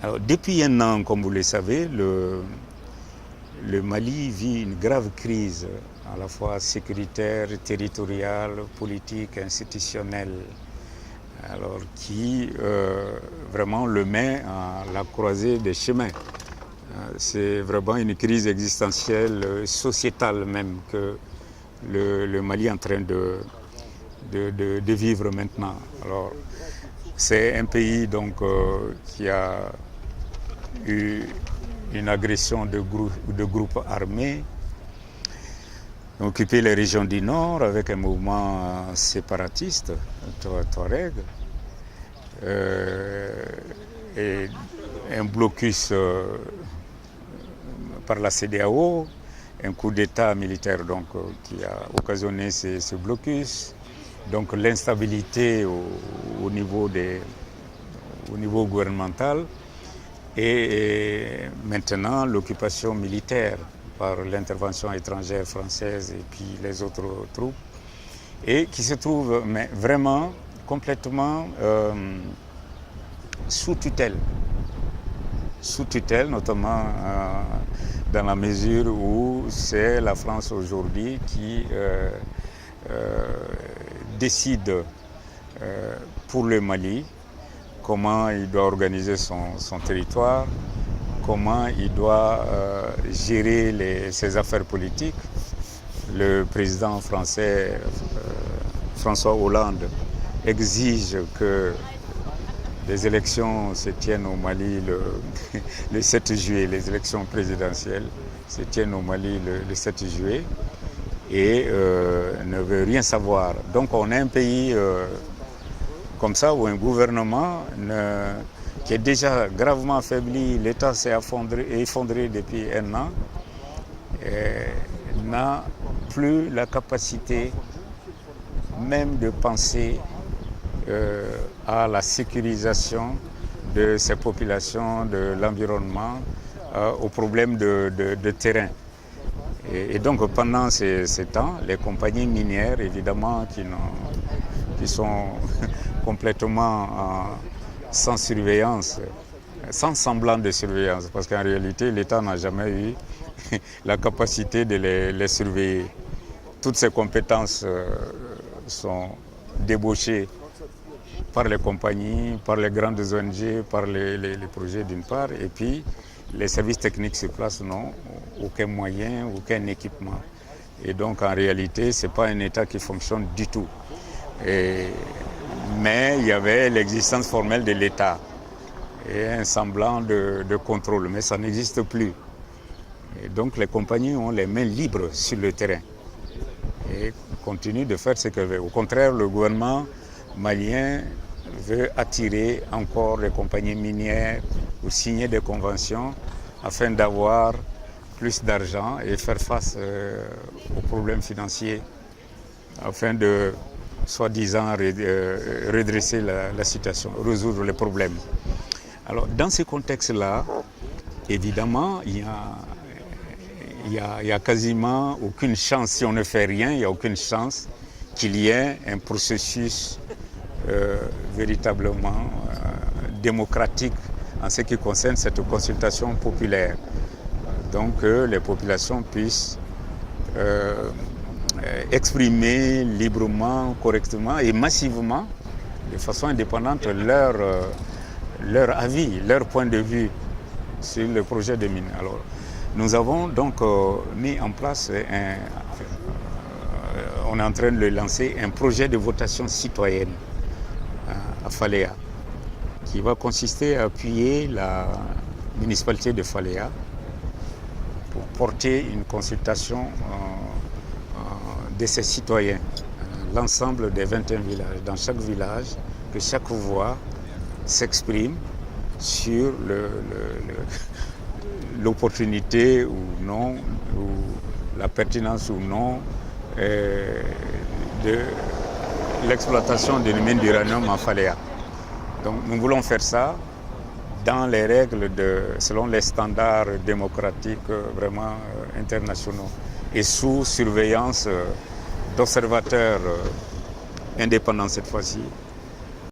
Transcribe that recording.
Alors, depuis un an, comme vous le savez, le Mali vit une grave crise, à la fois sécuritaire, territoriale, politique, institutionnelle, alors qui vraiment le met à la croisée des chemins. C'est vraiment une crise existentielle, sociétale même, que le Mali est en train de vivre maintenant. Alors, c'est un pays donc, qui a eu une agression de groupes armés, occupé les régions du Nord avec un mouvement séparatiste, Touareg, et un blocus par la CEDEAO, un coup d'État militaire donc, qui a occasionné ce blocus, donc l'instabilité au niveau gouvernemental, et maintenant l'occupation militaire par l'intervention étrangère française et puis les autres troupes, et qui se trouve vraiment complètement sous tutelle, notamment dans la mesure où c'est la France aujourd'hui qui décide pour le Mali comment il doit organiser son territoire, comment il doit gérer ses affaires politiques. Le président français François Hollande exige que les élections se tiennent au Mali le 7 juillet, les élections présidentielles se tiennent au Mali le 7 juillet, et ne veut rien savoir. Donc on a un pays comme ça, où un gouvernement qui est déjà gravement affaibli, l'État s'est effondré depuis un an, n'a plus la capacité même de penser à la sécurisation de ces populations, de l'environnement, aux problèmes de terrain. Et donc pendant ces temps, les compagnies minières, évidemment, qui sont complètement sans surveillance, sans semblant de surveillance, parce qu'en réalité, l'État n'a jamais eu la capacité de les surveiller. Toutes ces compétences sont débauchées par les compagnies, par les grandes ONG, par les projets d'une part, et puis les services techniques sur place n'ont aucun moyen, aucun équipement. Et donc en réalité, ce n'est pas un État qui fonctionne du tout. Mais il y avait l'existence formelle de l'État et un semblant de contrôle, mais ça n'existe plus. Et donc les compagnies ont les mains libres sur le terrain et continuent de faire ce qu'elles veulent. Au contraire, le gouvernement malien veut attirer encore les compagnies minières ou signer des conventions afin d'avoir plus d'argent et faire face aux problèmes financiers, afin de soi-disant redresser la situation, résoudre les problèmes. Alors dans ce contexte-là, évidemment, il y a quasiment aucune chance, si on ne fait rien, il n'y a aucune chance qu'il y ait un processus véritablement démocratique en ce qui concerne cette consultation populaire. Donc les populations puissent exprimer librement, correctement et massivement, de façon indépendante, leur avis, leur point de vue sur le projet de mine. Alors, nous avons donc mis en place, on est en train de lancer un projet de votation citoyenne à Faléa, qui va consister à appuyer la municipalité de Faléa pour porter une consultation de ces citoyens, l'ensemble des 21 villages, dans chaque village, que chaque voix s'exprime sur l'opportunité ou non, ou la pertinence ou non de l'exploitation de mine d'uranium en Faléa. Donc nous voulons faire ça dans les règles, selon les standards démocratiques vraiment internationaux et sous surveillance d'observateurs indépendants cette fois-ci,